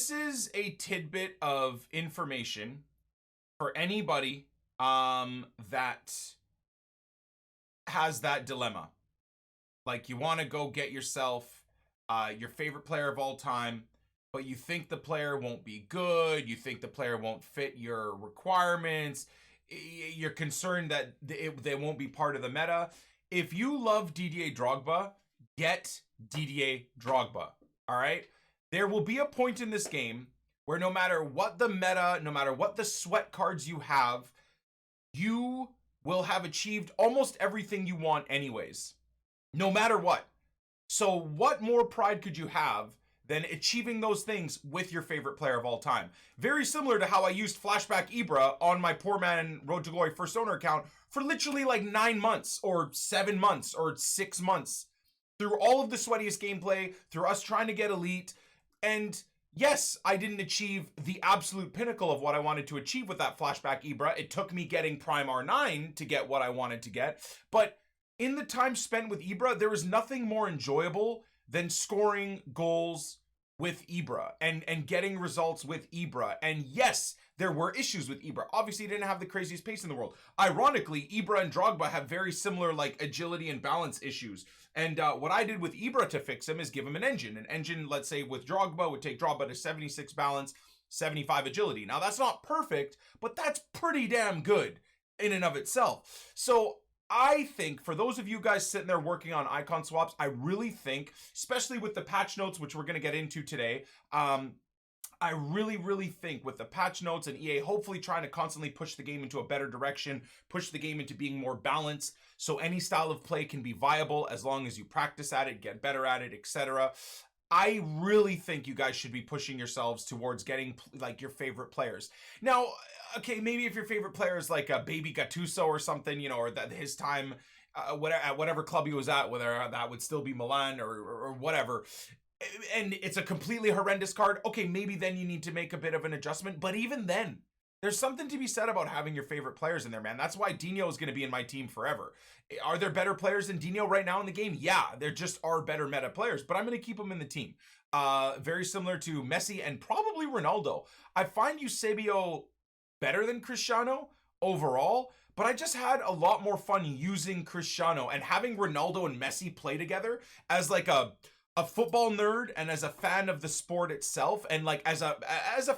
this is a tidbit of information for anybody that has that dilemma. Like, you want to go get yourself your favorite player of all time, but you think the player won't be good, you think the player won't fit your requirements, you're concerned that they won't be part of the meta. If you love DROGBA, get DROGBA, all right? There will be a point in this game where no matter what the meta, no matter what the sweat cards you have, you will have achieved almost everything you want anyways, no matter what. So what more pride could you have than achieving those things with your favorite player of all time? Very similar to how I used Flashback Ibra on my Poor Man Road to Glory First Owner account for literally like 9 months or 7 months or 6 months. Through all of the sweatiest gameplay, through us trying to get elite. And yes, I didn't achieve the absolute pinnacle of what I wanted to achieve with that Flashback Ibra. It took me getting Prime R9 to get what I wanted to get. But in the time spent with Ibra, there is nothing more enjoyable than scoring goals with Ibra and getting results with Ibra. And yes, there were issues with Ibra. Obviously, he didn't have the craziest pace in the world. Ironically, Ibra and Drogba have very similar like agility and balance issues. And what I did with Ibra to fix him is give him an engine. An engine, let's say with Drogba, would take Drogba to 76 balance, 75 agility. Now, that's not perfect, but that's pretty damn good in and of itself. So I think for those of you guys sitting there working on icon swaps, I really think, especially with the patch notes, which we're going to get into today, I really think with the patch notes and EA hopefully trying to constantly push the game into a better direction, push the game into being more balanced, so any style of play can be viable as long as you practice at it, get better at it, etc. I really think you guys should be pushing yourselves towards getting like your favorite players. Now, okay, maybe if your favorite player is like a Baby Gattuso or something, you know, or that his time, at whatever club he was at, whether that would still be Milan or whatever, and it's a completely horrendous card, okay, maybe then you need to make a bit of an adjustment. But even then, there's something to be said about having your favorite players in there, man. That's why Dino is going to be in my team forever. Are there better players than Dino right now in the game? Yeah, there just are better meta players, but I'm going to keep them in the team. Very similar to Messi and probably Ronaldo. I find Eusebio better than Cristiano overall, but I just had a lot more fun using Cristiano and having Ronaldo and Messi play together as like a football nerd and as a fan of the sport itself, and like as a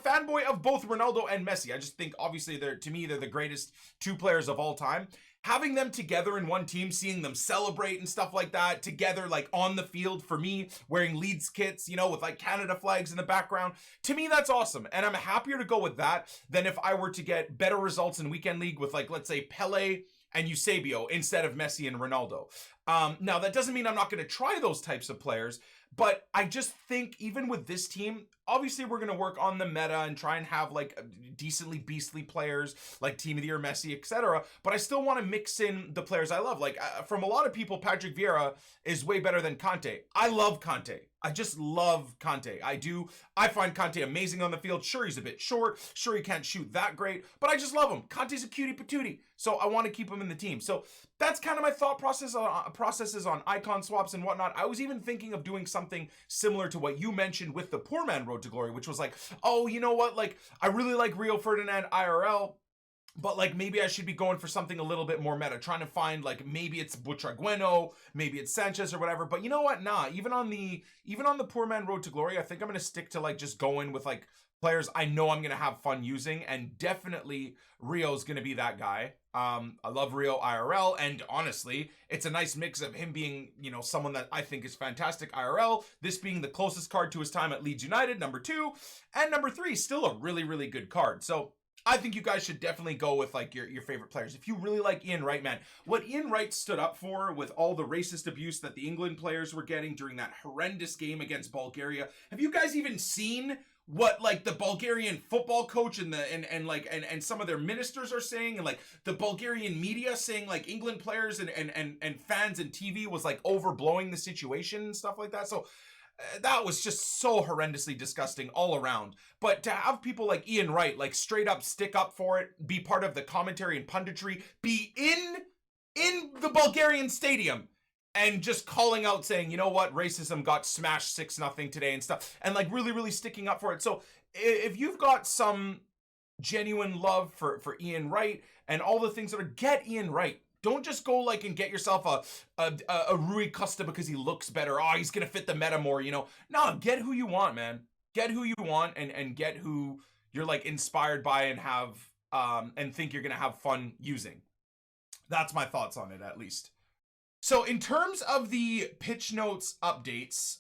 fanboy of both Ronaldo and Messi. I just think obviously they're the greatest two players of all time. Having them together in one team, seeing them celebrate and stuff like that together, like on the field for me, wearing Leeds kits, you know, with like Canada flags in the background. To me, that's awesome. And I'm happier to go with that than if I were to get better results in Weekend League with like, let's say Pele and Eusebio instead of Messi and Ronaldo. Now, that doesn't mean I'm not going to try those types of players, but I just think even with this team, obviously we're going to work on the meta and try and have like decently beastly players like Team of the Year Messi, etc. But I still want to mix in the players I love. Like from a lot of people, Patrick Vieira is way better than Kanté. I love Kanté. I just love Kanté. I do. I find Kanté amazing on the field. Sure, he's a bit short. Sure, he can't shoot that great, but I just love him. Kanté's a cutie patootie, so I want to keep him in the team. So that's kind of my thought processes on icon swaps and whatnot. I was even thinking of doing something similar to what you mentioned with the Poor Man Road to Glory, which was like, oh, you know what? Like, I really like Rio Ferdinand IRL, but like maybe I should be going for something a little bit more meta, trying to find like maybe it's Butragueno, maybe it's Sanchez or whatever. But you know what? Nah, even on the Poor Man Road to Glory, I think I'm gonna stick to like just going with like players I know I'm gonna have fun using, and definitely Rio's gonna be that guy. I love Rio IRL, and honestly, it's a nice mix of him being, you know, someone that I think is fantastic IRL, this being the closest card to his time at Leeds United, number 2, and number 3, still a really good card. So I think you guys should definitely go with like your favorite players. If you really like Ian Wright, man, what Ian Wright stood up for with all the racist abuse that the England players were getting during that horrendous game against Bulgaria. Have you guys even seen what like the Bulgarian football coach and some of their ministers are saying, and like the Bulgarian media saying like England players and fans and TV was like overblowing the situation and stuff like that? So that was just so horrendously disgusting all around. But to have people like Ian Wright like straight up stick up for it, be part of the commentary and punditry, be in the Bulgarian stadium and just calling out saying, you know what, racism got smashed 6-0 today and stuff, and like really, really sticking up for it. So if you've got some genuine love for Ian Wright and all the things that are, get Ian Wright. Don't just go like and get yourself a Rui Costa because he looks better. Oh, he's gonna fit the meta more, you know. No, get who you want, man. Get who you want, and get who you're like inspired by and have and think you're gonna have fun using. That's my thoughts on it, at least. So in terms of the pitch notes updates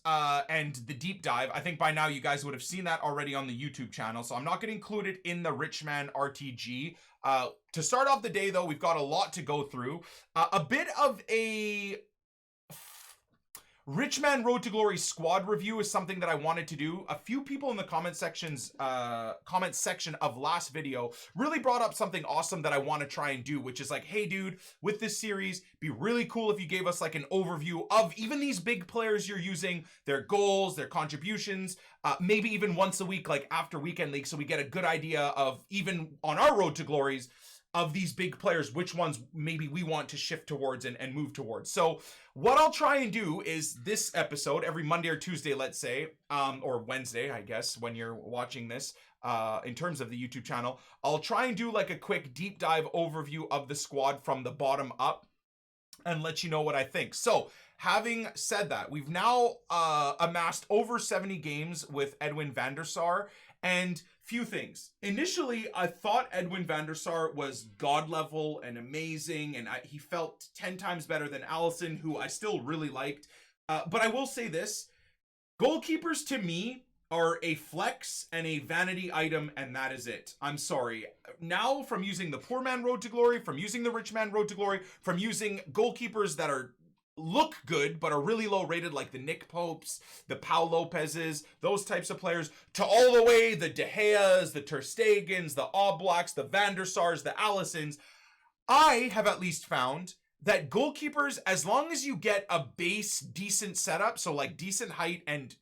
and the deep dive, I think by now you guys would have seen that already on the YouTube channel, so I'm not going to include it in the Richman RTG. To start off the day, though, we've got a lot to go through. A bit of a Richman Road to Glory squad review is something that I wanted to do. A few people in the comment section of last video really brought up something awesome that I want to try and do, which is like, hey dude, with this series, be really cool if you gave us like an overview of even these big players you're using, their goals, their contributions, maybe even once a week, like after weekend league, so we get a good idea of, even on our road to glories, of these big players, which ones maybe we want to shift towards and move towards. So what I'll try and do is this episode, every Monday or Tuesday, let's say, or Wednesday, I guess, when you're watching this, in terms of the YouTube channel, I'll try and do like a quick deep dive overview of the squad from the bottom up and let you know what I think. So having said that, we've now amassed over 70 games with Edwin van der Sar, and few things. Initially, I thought Edwin van der Sar was god level and amazing, and he felt 10 times better than Allison, who I still really liked. But I will say this, goalkeepers to me are a flex and a vanity item, and that is it. I'm sorry. Now, from using the Poor Man Road to Glory, from using the Rich Man Road to Glory, from using goalkeepers that look good but are really low rated, like the Nick Popes, the Pau Lopez's, those types of players, to all the way the De Gea's, the Ter Stegens, the Oblaks, the Van der Sars, the Allisons, I have at least found that goalkeepers, as long as you get a base decent setup, so like decent height and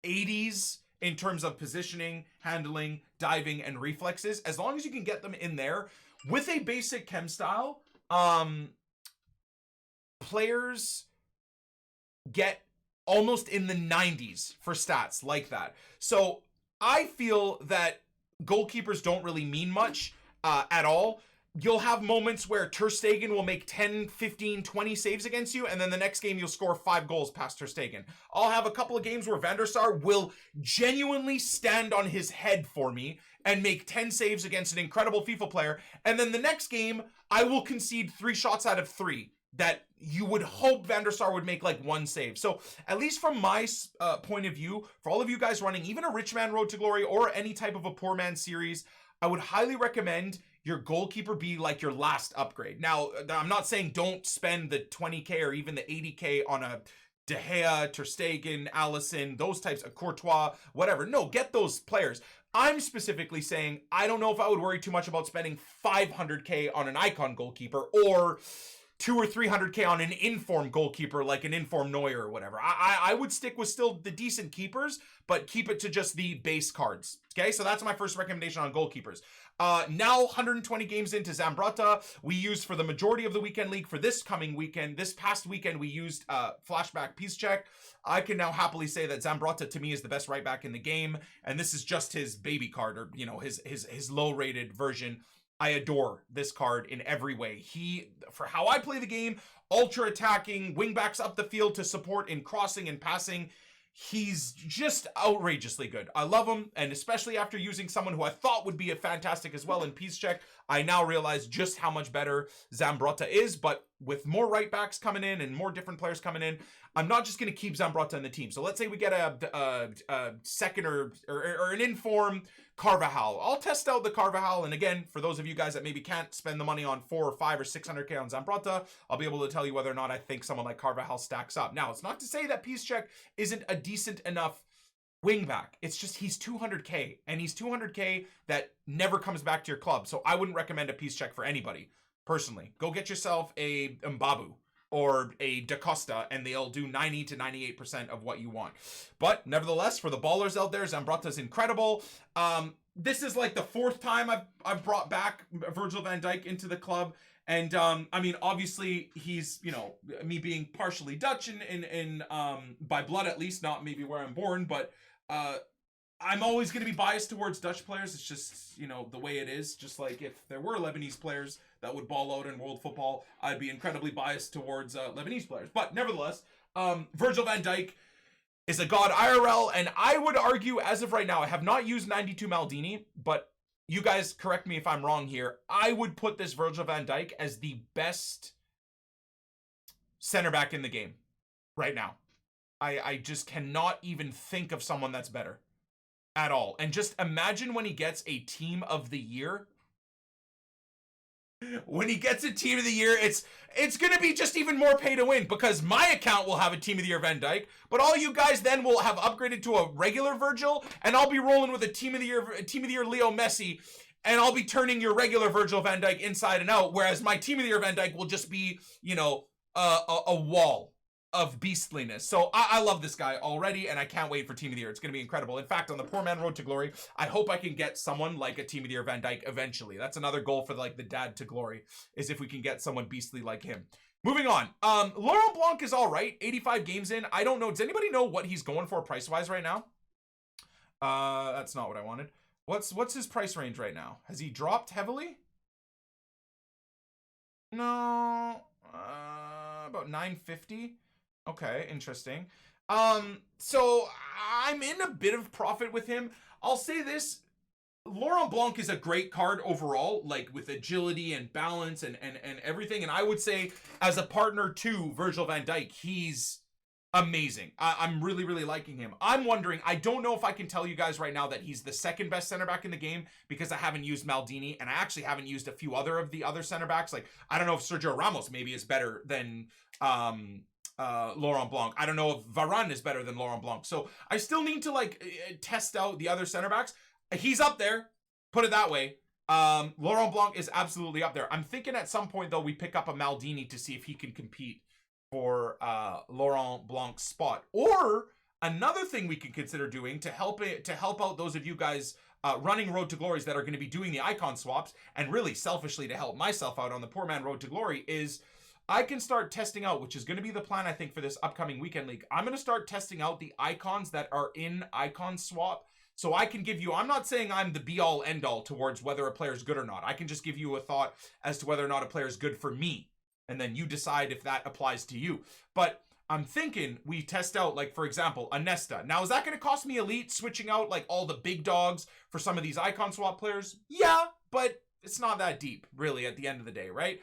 80s in terms of positioning, handling, diving, and reflexes, as long as you can get them in there with a basic chem style, players get almost in the 90s for stats like that. So I feel that goalkeepers don't really mean much at all. You'll have moments where Ter Stegen will make 10, 15, 20 saves against you, and then the next game you'll score 5 goals past Ter Stegen. I'll have a couple of games where Van der Sar will genuinely stand on his head for me and make 10 saves against an incredible FIFA player, and then the next game I will concede 3 shots out of 3 that you would hope Van der Sar would make like 1 save. So at least from my point of view, for all of you guys running even a Rich Man Road to Glory or any type of a Poor Man series, I would highly recommend your goalkeeper be like your last upgrade. Now, I'm not saying don't spend the 20k or even the 80k on a De Gea, Ter Stegen, Allison, those types of Courtois, whatever. No, get those players. I'm specifically saying I don't know if I would worry too much about spending 500k on an icon goalkeeper or 200 or 300k on an inform goalkeeper like an inform Neuer or whatever. I would stick with still the decent keepers, but keep it to just the base cards. Okay, so that's my first recommendation on goalkeepers. Now 120 games into Zambrotta, we used for the majority of the weekend league. For this coming weekend, this past weekend, we used flashback piece check. I can now happily say that Zambrotta to me is the best right back in the game, and this is just his baby card, or you know, his low rated version. I adore this card in every way. He, for how I play the game, ultra attacking, wingbacks up the field to support in crossing and passing. He's just outrageously good. I love him, and especially after using someone who I thought would be a fantastic as well in Peace Check, I now realize just how much better Zambrotta is, but with more right backs coming in and more different players coming in, I'm not just going to keep Zambrotta in the team. So let's say we get a second or an inform Carvajal. I'll test out the Carvajal, and again, for those of you guys that maybe can't spend the money on 4 or 5 or 600k on Zambrotta, I'll be able to tell you whether or not I think someone like Carvajal stacks up. Now, it's not to say that Peace Check isn't a decent enough wingback. It's just he's 200k, and he's 200k that never comes back to your club. So I wouldn't recommend a Peace Check for anybody, personally. Go get yourself a Mbabu or a Da Costa, and they'll do 90 to 98% of what you want. But nevertheless, for the ballers out there, Zambrotta's incredible. this is like the 4th time I've brought back Virgil van Dijk into the club. And I mean, obviously he's, you know, me being partially Dutch and by blood at least, not maybe where I'm born, but I'm always going to be biased towards Dutch players. It's just, you know, the way it is. Just like if there were Lebanese players that would ball out in world football, I'd be incredibly biased towards Lebanese players. But nevertheless, Virgil van Dijk is a god IRL, and I would argue as of right now, I have not used 92 Maldini, but you guys correct me if I'm wrong here. I would put this Virgil van Dijk as the best center back in the game right now. I just cannot even think of someone that's better at all. And just imagine when he gets a team of the year. When he gets a team of the year, it's going to be just even more pay to win, because my account will have a team of the year Van Dijk, but all you guys then will have upgraded to a regular Virgil, and I'll be rolling with a team of the year Leo Messi, and I'll be turning your regular Virgil van Dijk inside and out, whereas my team of the year Van Dijk will just be, you know, a wall of beastliness. So I love this guy already, and I can't wait for Team of the Year. It's going to be incredible. In fact, on the Poor Man Road to Glory, I hope I can get someone like a Team of the Year Van Dijk eventually. That's another goal for like the dad to glory, is if we can get someone beastly like him. Moving on. Laurent Blanc is all right. 85 games in. I don't know. Does anybody know what he's going for price-wise right now? That's not what I wanted. What's his price range right now? Has he dropped heavily? No. About 950. Okay, interesting. So I'm in a bit of profit with him. I'll say this. Laurent Blanc is a great card overall, like with agility and balance and everything. And I would say as a partner to Virgil van Dijk, he's amazing. I'm really, really liking him. I'm wondering, I don't know if I can tell you guys right now that he's the second best center back in the game, because I haven't used Maldini, and I actually haven't used a few of the other center backs. Like, I don't know if Sergio Ramos maybe is better than Laurent Blanc. I don't know if Varane is better than Laurent Blanc. So I still need to like test out the other center backs. He's up there, put it that way. Laurent Blanc is absolutely up there. I'm thinking at some point though we pick up a Maldini to see if he can compete for Laurent Blanc's spot. Or another thing we can consider doing to help out those of you guys running Road to Glories that are going to be doing the icon swaps, and really selfishly to help myself out on the Poor Man Road to Glory, is I can start testing out, which is going to be the plan, I think, for this upcoming weekend league. I'm going to start testing out the icons that are in icon swap. So I can give you, I'm not saying I'm the be all end all towards whether a player is good or not. I can just give you a thought as to whether or not a player is good for me. And then you decide if that applies to you. But I'm thinking we test out, like, for example, a Nesta. Now, is that going to cost me elite, switching out like all the big dogs for some of these icon swap players? Yeah, but it's not that deep, really, at the end of the day, right?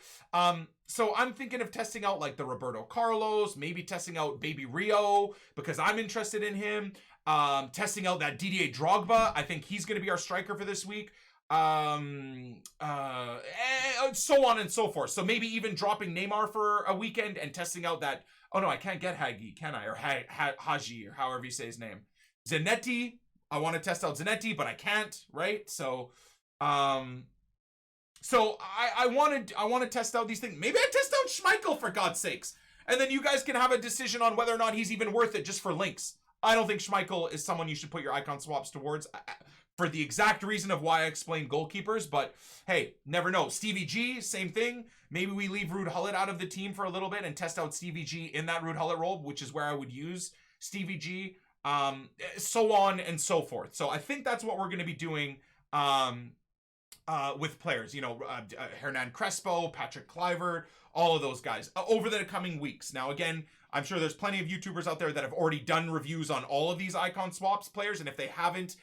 So I'm thinking of testing out like the Roberto Carlos, maybe testing out Baby Rio, because I'm interested in him. Testing out that DROGBA. I think he's going to be our striker for this week. So on and so forth. So maybe even dropping Neymar for a weekend and testing out that. Oh no, I can't get Hagi, can I? Or Haji, or however you say his name. Zanetti. I want to test out Zanetti, but I can't, right? So I want to test out these things. Maybe I test out Schmeichel, for God's sakes, and then you guys can have a decision on whether or not he's even worth it just for links. I don't think Schmeichel is someone you should put your icon swaps towards, for the exact reason of why I explained goalkeepers. But hey, never know. Stevie G, same thing. Maybe we leave Ruud Gullit out of the team for a little bit and test out Stevie G in that Ruud Gullit role, which is where I would use Stevie G. So on and so forth. So I think that's what we're going to be doing with players. You know, Hernan Crespo, Patrick Kluivert, all of those guys over the coming weeks. Now, again, I'm sure there's plenty of YouTubers out there that have already done reviews on all of these icon swaps players. And if they haven't,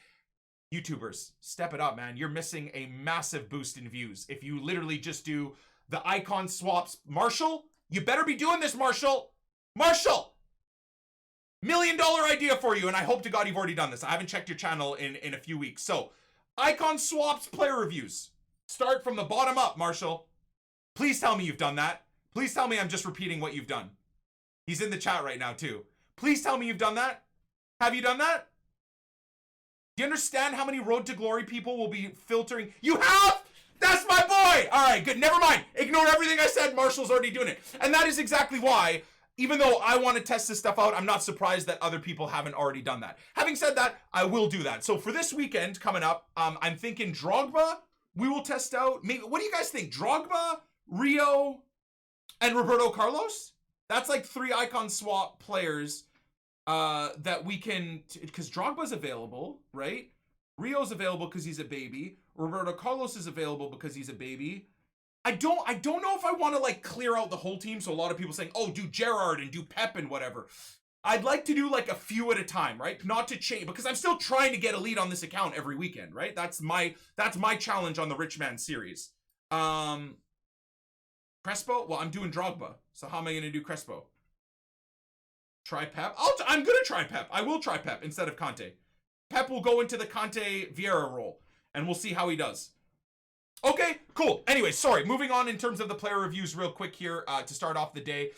YouTubers, step it up, man. You're missing a massive boost in views. If you literally just do the icon swaps, Marshall, you better be doing this, Marshall. Marshall! $1 million idea for you. And I hope to God you've already done this. I haven't checked your channel in a few weeks. So, icon swaps player reviews. Start from the bottom up, Marshall. Please tell me you've done that. Please tell me I'm just repeating what you've done. He's in the chat right now, too. Please tell me you've done that. Have you done that? Do you understand how many Road to Glory people will be filtering? You have? That's my boy! All right, good. Never mind. Ignore everything I said. Marshall's already doing it. And that is exactly why even though I want to test this stuff out, I'm not surprised that other people haven't already done that. Having said that, I will do that. So for this weekend coming up, I'm thinking DROGBA, we will test out. Maybe, what do you guys think? DROGBA, Rio, and Roberto Carlos? That's like 3 icon swap players that we can, because Drogba's available, right? Rio's available because he's a baby. Roberto Carlos is available because he's a baby. I don't know if I want to like clear out the whole team. So a lot of people saying, oh, do Gerrard and do Pep and whatever. I'd like to do like a few at a time, right? Not to change, because I'm still trying to get elite on this account every weekend, right? That's my challenge on the Rich Man series. Crespo? Well, I'm doing Drogba. So how am I going to do Crespo? Try Pep? I'm going to try Pep. I will try Pep instead of Conte. Pep will go into the Conte Vieira role, and we'll see how he does. Okay, cool. Anyway, sorry. Moving on in terms of the player reviews real quick here to start off the day.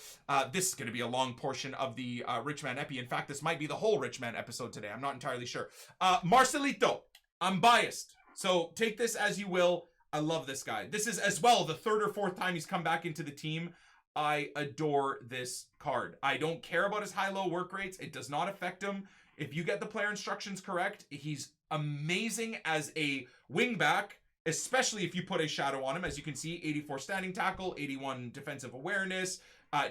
This is going to be a long portion of the Rich Man Epi. In fact, this might be the whole Rich Man episode today. I'm not entirely sure. Marcelito. I'm biased, so take this as you will. I love this guy. This is as well the 3rd or 4th time he's come back into the team. I adore this card. I don't care about his high-low work rates. It does not affect him. If you get the player instructions correct, he's amazing as a wingback, especially if you put a shadow on him. As you can see, 84 standing tackle, 81 defensive awareness,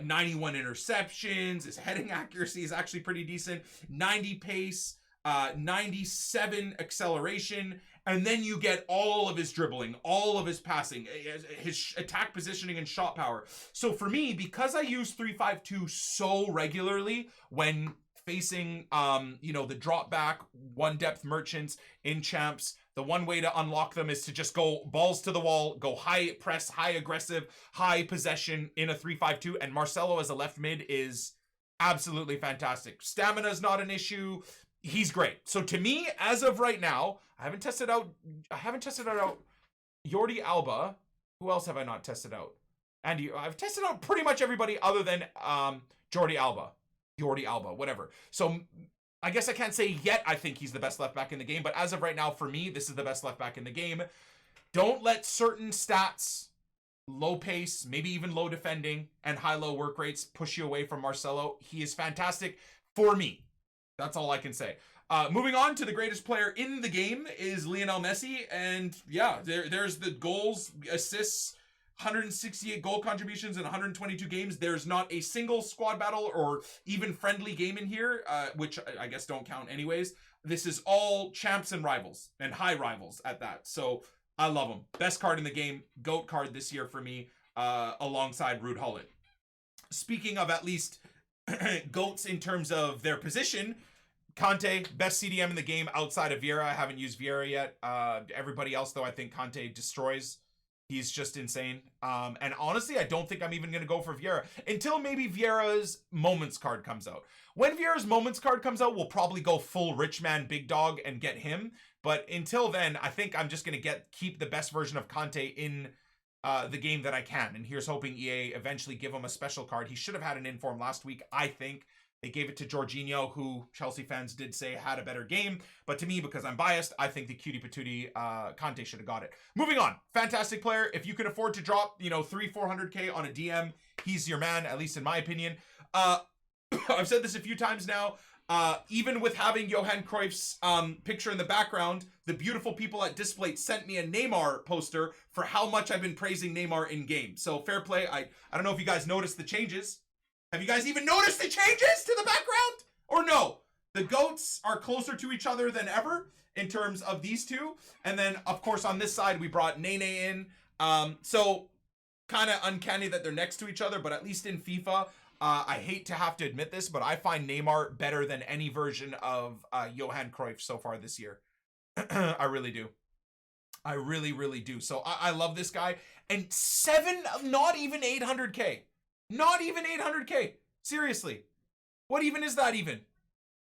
91 interceptions. His heading accuracy is actually pretty decent. 90 pace, 97 acceleration. And then you get all of his dribbling, all of his passing, his attack positioning and shot power. So for me, because I use 3-5-2 so regularly when facing, the drop back, one depth merchants in champs, the one way to unlock them is to just go balls to the wall, go high press, high aggressive, high possession in a 3-5-2. And Marcelo as a left mid is absolutely fantastic. Stamina is not an issue. He's great. So to me, as of right now, I haven't tested out Jordi Alba. Who else have I not tested out? Andy, I've tested out pretty much everybody other than Jordi Alba, whatever. So I guess I can't say yet I think he's the best left back in the game, but as of right now, for me, this is the best left back in the game. Don't let certain stats, low pace, maybe even low defending, and high-low work rates push you away from Marcelo. He is fantastic for me. That's all I can say. Moving on to the greatest player in the game is Lionel Messi. And yeah, there's the goals, assists, 168 goal contributions in 122 games. There's not a single squad battle or even friendly game in here, which I guess don't count anyways. This is all champs and rivals, and high rivals at that. So I love him. Best card in the game. GOAT card this year for me, alongside Ruud Gullit. Speaking of at least GOATs in terms of their position, Conte, best CDM in the game outside of Vieira. I haven't used Vieira yet. Everybody else, though, I think Conte destroys. He's just insane. And honestly, I don't think I'm even going to go for Vieira until maybe Vieira's Moments card comes out. When Vieira's Moments card comes out, we'll probably go full rich man, big dog and get him. But until then, I think I'm just going to keep the best version of Conte in the game that I can. And here's hoping EA eventually give him a special card. He should have had an inform last week, I think. They gave it to Jorginho, who Chelsea fans did say had a better game. But to me, because I'm biased, I think the cutie patootie Conte should have got it. Moving on. Fantastic player. If you can afford to drop, 300-400K on a DM, he's your man, at least in my opinion. I've said this a few times now. Even with having Johan Cruyff's picture in the background, the beautiful people at Displate sent me a Neymar poster for how much I've been praising Neymar in game. So fair play. I don't know if you guys noticed the changes. Have you guys even noticed the changes to the background? Or no? The GOATs are closer to each other than ever in terms of these two. And then, of course, on this side, we brought Nene in. So kind of uncanny that they're next to each other, but at least in FIFA, I hate to have to admit this, but I find Neymar better than any version of Johan Cruyff so far this year. I really do. I really, really do. So I love this guy. And not even 800K. Not even 800K. Seriously. What even is that even?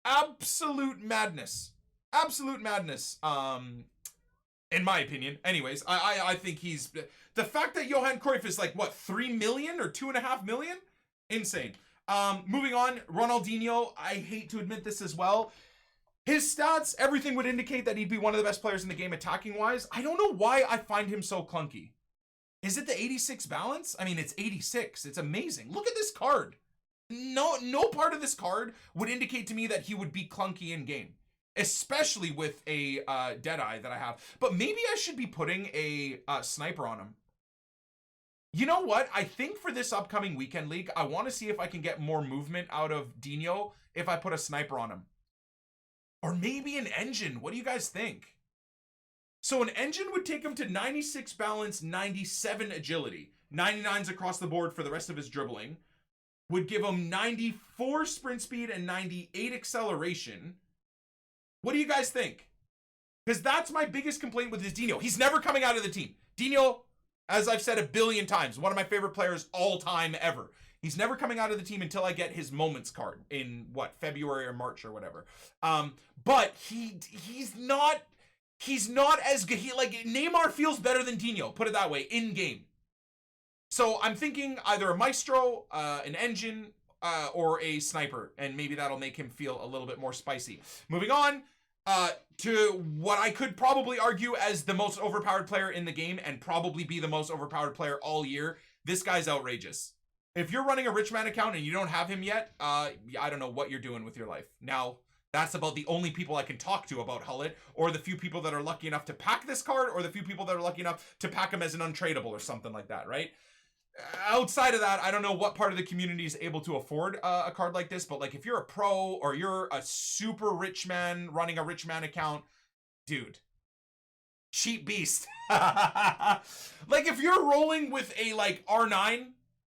Absolute madness. Absolute madness. In my opinion. Anyways, I think he's... The fact that Johan Cruyff is like, what, 3 million or 2.5 million? Insane. Moving on, Ronaldinho. I hate to admit this as well. His stats, everything would indicate that he'd be one of the best players in the game attacking-wise. I don't know why I find him so clunky. Is it the 86 balance? I mean, it's 86. It's amazing. Look at this card. no part of this card would indicate to me that he would be clunky in game, especially with a Deadeye that I have. But maybe I should be putting a sniper on him. You know what? I think for this upcoming weekend league, I want to see if I can get more movement out of Dino if I put a sniper on him. Or maybe an engine. What do you guys think? So an engine would take him to 96 balance, 97 agility. 99s across the board for the rest of his dribbling. Would give him 94 sprint speed and 98 acceleration. What do you guys think? Because that's my biggest complaint with this Dino. He's never coming out of the team. Dino, as I've said a billion times, one of my favorite players all time ever. He's never coming out of the team until I get his moments card in what, February or March or whatever. But he's not as good. Neymar feels better than Dino, put it that way, in game. So I'm thinking either a Maestro, an engine, or a sniper, and maybe that'll make him feel a little bit more spicy. Moving on to what I could probably argue as the most overpowered player in the game and probably be the most overpowered player all year. This guy's outrageous. If you're running a rich man account and you don't have him yet, I don't know what you're doing with your life. Now, that's about the only people I can talk to about Hullet, or the few people that are lucky enough to pack this card, or the few people that are lucky enough to pack him as an untradeable or something like that, right? Outside of that, I don't know what part of the community is able to afford a card like this, but like if you're a pro or you're a super rich man running a rich man account, dude, cheap beast. Like if you're rolling with a like R9,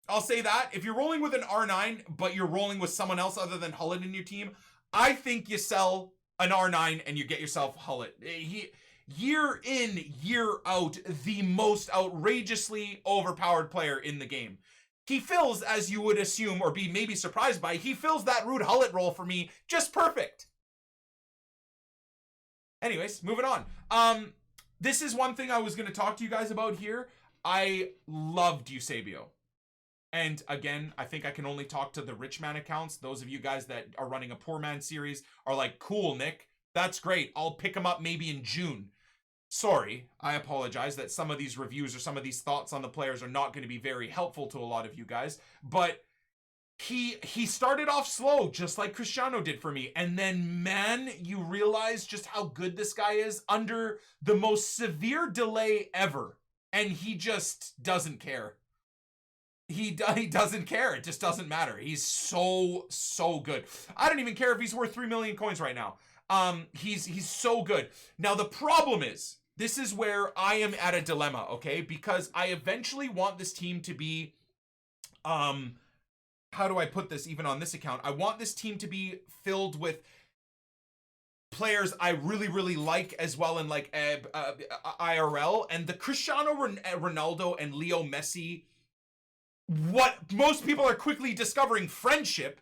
I'll say that. If you're rolling with an R9, but you're rolling with someone else other than Hullet in your team, I think you sell an R9 and you get yourself Hullet. Year in, year out, the most outrageously overpowered player in the game. He fills, as you would assume or be maybe surprised by, he fills that Rude Hullet role for me just perfect. Anyways, moving on. This is one thing I was going to talk to you guys about here. I loved Eusebio. And again, I think I can only talk to the rich man accounts. Those of you guys that are running a poor man series are like, cool, Nick. That's great. I'll pick him up maybe in June. Sorry, I apologize that some of these reviews or some of these thoughts on the players are not going to be very helpful to a lot of you guys. But he started off slow, just like Cristiano did for me. And then, man, you realize just how good this guy is under the most severe delay ever. And he just doesn't care. He doesn't care. It just doesn't matter. He's so good. I don't even care if he's worth 3 million coins right now. He's so good. Now, the problem is, this is where I am at a dilemma, okay? Because I eventually want this team to be, how do I put this even on this account? I want this team to be filled with players I really, really like as well in like IRL. And the Cristiano Ronaldo and Leo Messi, what most people are quickly discovering friendship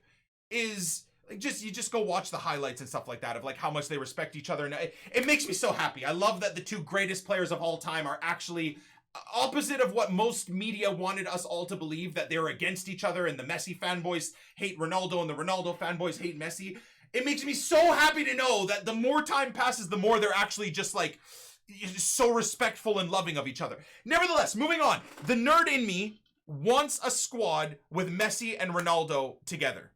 is like you just go watch the highlights and stuff like that of like how much they respect each other. And it makes me so happy. I love that the two greatest players of all time are actually opposite of what most media wanted us all to believe, that they're against each other and the Messi fanboys hate Ronaldo and the Ronaldo fanboys hate Messi. It makes me so happy to know that the more time passes, the more they're actually just like so respectful and loving of each other. Nevertheless, moving on. The nerd in me wants a squad with Messi and Ronaldo together.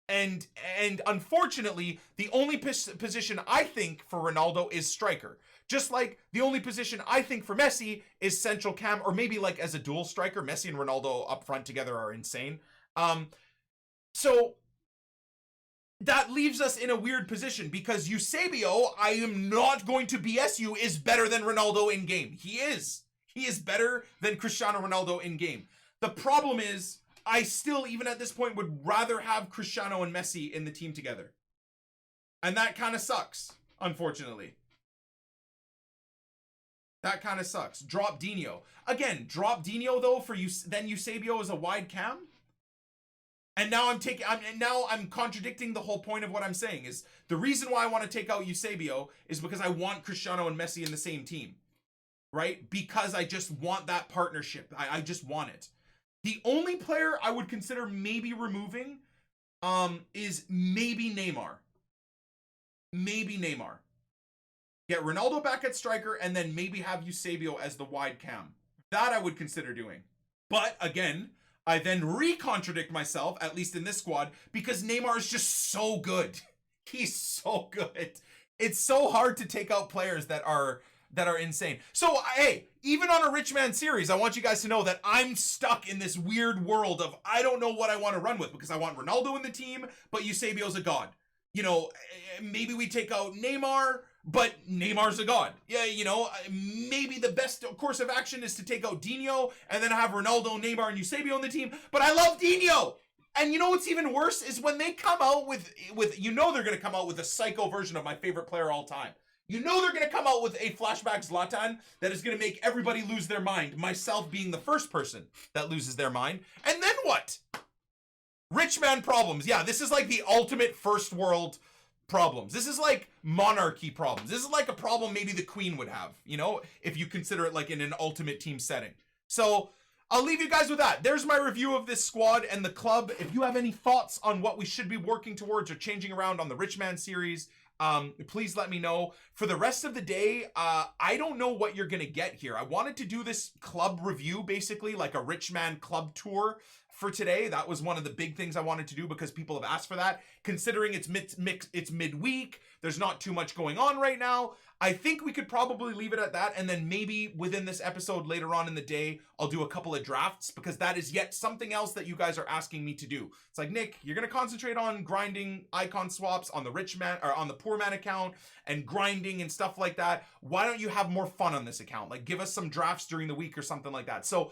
And unfortunately, the only position I think for Ronaldo is striker. Just like the only position I think for Messi is central cam, or maybe like as a dual striker. Messi and Ronaldo up front together are insane. So that leaves us in a weird position because Eusebio, I am not going to BS you, is better than Ronaldo in game. He is. He is better than Cristiano Ronaldo in game. The problem is, I still, even at this point, would rather have Cristiano and Messi in the team together. And that kind of sucks, unfortunately. That kind of sucks. Drop Dino. Again, drop Dino, though, for you, then Eusebio is a wide cam. And now I'm contradicting the whole point of what I'm saying. Is the reason why I want to take out Eusebio is because I want Cristiano and Messi in the same team. Right? Because I just want that partnership. I just want it. The only player I would consider maybe removing is maybe Neymar. Maybe Neymar. Get Ronaldo back at striker and then maybe have Eusebio as the wide cam. That I would consider doing. But again, I then re-contradict myself, at least in this squad, because Neymar is just so good. He's so good. It's so hard to take out players that are insane. So, hey, even on a Rich Man series, I want you guys to know that I'm stuck in this weird world of I don't know what I want to run with, because I want Ronaldo in the team, but Eusebio's a god. You know, maybe we take out Neymar, but Neymar's a god. Yeah, you know, maybe the best course of action is to take out Dino and then have Ronaldo, Neymar, and Eusebio on the team. But I love Dino. And you know what's even worse is when they come out with you know they're going to come out with a psycho version of my favorite player all time. You know they're going to come out with a flashback Zlatan that is going to make everybody lose their mind, myself being the first person that loses their mind. And then what? Rich man problems. Yeah, this is like the ultimate first world problems. This is like monarchy problems. This is like a problem maybe the Queen would have, you know, if you consider it like in an ultimate team setting. So I'll leave you guys with that. There's my review of this squad and the club. If you have any thoughts on what we should be working towards or changing around on the Rich Man series, please let me know. For the rest of the day, I don't know what you're gonna get here. I wanted to do this club review, basically like a Rich Man club tour for today. That was one of the big things I wanted to do because people have asked for that. Considering it's midweek, there's not too much going on right now. I think we could probably leave it at that, and then maybe within this episode later on in the day, I'll do a couple of drafts, because that is yet something else that you guys are asking me to do. It's like, Nick, you're gonna concentrate on grinding icon swaps on the Rich Man or on the Poor Man account and grinding and stuff like that. Why don't you have more fun on this account? Like, give us some drafts during the week or something like that. So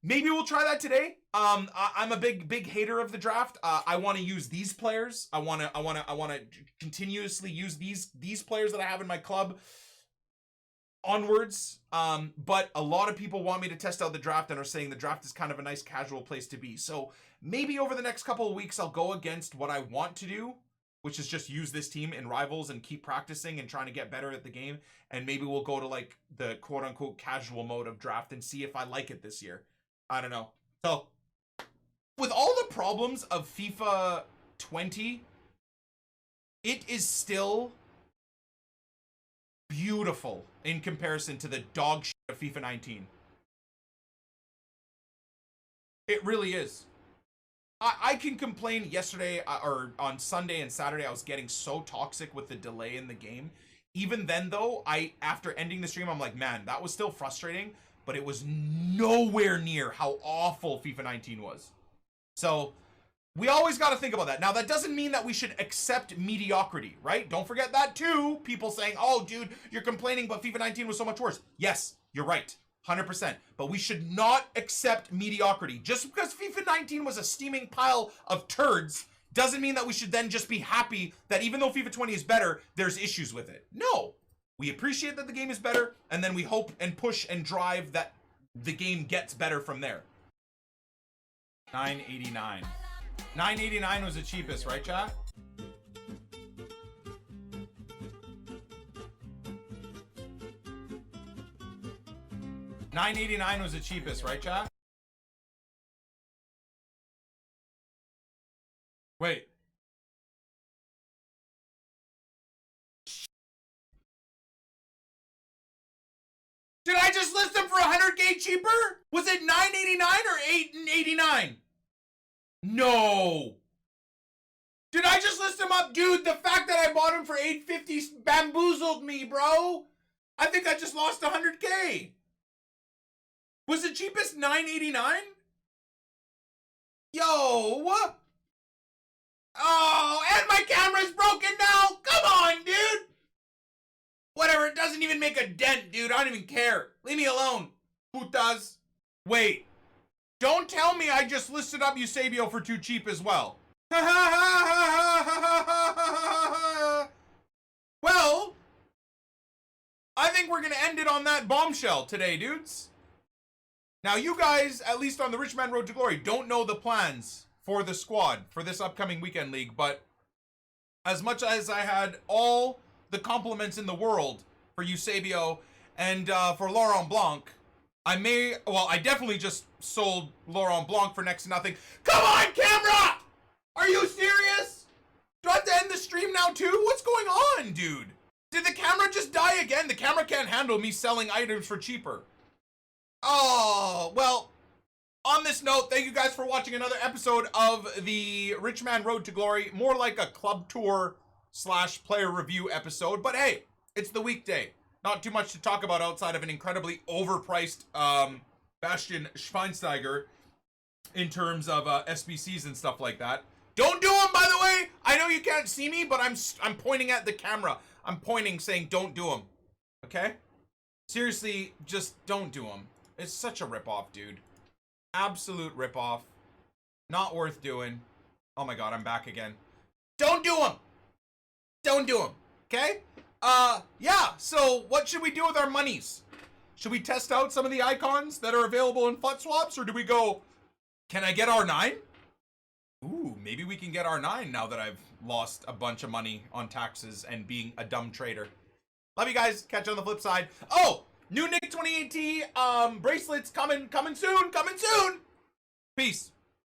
maybe we'll try that today. I'm a big hater of the draft. I want to use these players. I want to continuously use these players that I have in my club onwards. But a lot of people want me to test out the draft and are saying the draft is kind of a nice casual place to be. So maybe over the next couple of weeks, I'll go against what I want to do, which is just use this team in rivals and keep practicing and trying to get better at the game. And maybe we'll go to like the quote unquote casual mode of draft and see if I like it this year. I don't know. So, with all the problems of FIFA 20, it is still beautiful in comparison to the dog shit of FIFA 19. It really is. I can complain yesterday or on Sunday and Saturday I was getting so toxic with the delay in the game. Even then though, after ending the stream, I'm like, man, that was still frustrating. But it was nowhere near how awful FIFA 19 was. So we always got to think about that. Now, that doesn't mean that we should accept mediocrity, right? Don't forget that too. People saying, oh, dude, you're complaining, but FIFA 19 was so much worse. Yes, you're right. 100%. But we should not accept mediocrity. Just because FIFA 19 was a steaming pile of turds doesn't mean that we should then just be happy that even though FIFA 20 is better, there's issues with it. No. We appreciate that the game is better, and then we hope and push and drive that the game gets better from there. $9.89. $9.89 was the cheapest, right, chat? $9.89 was the cheapest, right, chat? Wait. Did I just list them for 100K cheaper? Was it $9.89 or $8.89? No. Did I just list them up? Dude, the fact that I bought them for $8.50 bamboozled me, bro. I think I just lost 100K. Was the cheapest $9.89? Yo, what? Oh, and my camera's broken now. Come on, dude. Whatever, it doesn't even make a dent, dude. I don't even care. Leave me alone. Putas. Wait. Don't tell me I just listed up Eusebio for too cheap as well. Well, I think we're going to end it on that bombshell today, dudes. Now, you guys, at least on the Rich Man Road to Glory, don't know the plans for the squad for this upcoming weekend league, but as much as I had all the compliments in the world for Eusebio and for Laurent Blanc, I definitely just sold Laurent Blanc for next to nothing. Come on, camera! Are you serious? Do I have to end the stream now too? What's going on, dude? Did the camera just die again? The camera can't handle me selling items for cheaper. Oh, well, On this note, thank you guys for watching another episode of the Rich Man Road to Glory. More like a club tour / player review episode. But hey, it's the weekday. Not too much to talk about outside of an incredibly overpriced Bastian Schweinsteiger in terms of SBCs and stuff like that. Don't do them, by the way. I know you can't see me, but I'm pointing at the camera. I'm pointing, saying don't do them. Okay? Seriously, just don't do them. It's such a ripoff, dude. Absolute ripoff. Not worth doing. Oh my god, I'm back again. Don't do them. Don't do them. Okay? Yeah. So what should we do with our monies? Should we test out some of the icons that are available in FUT swaps, or do we go, can I get R9? Ooh, maybe we can get R9 now that I've lost a bunch of money on taxes and being a dumb trader. Love you guys. Catch you on the flip side. Oh, new Nick 2018 bracelets coming soon. Peace.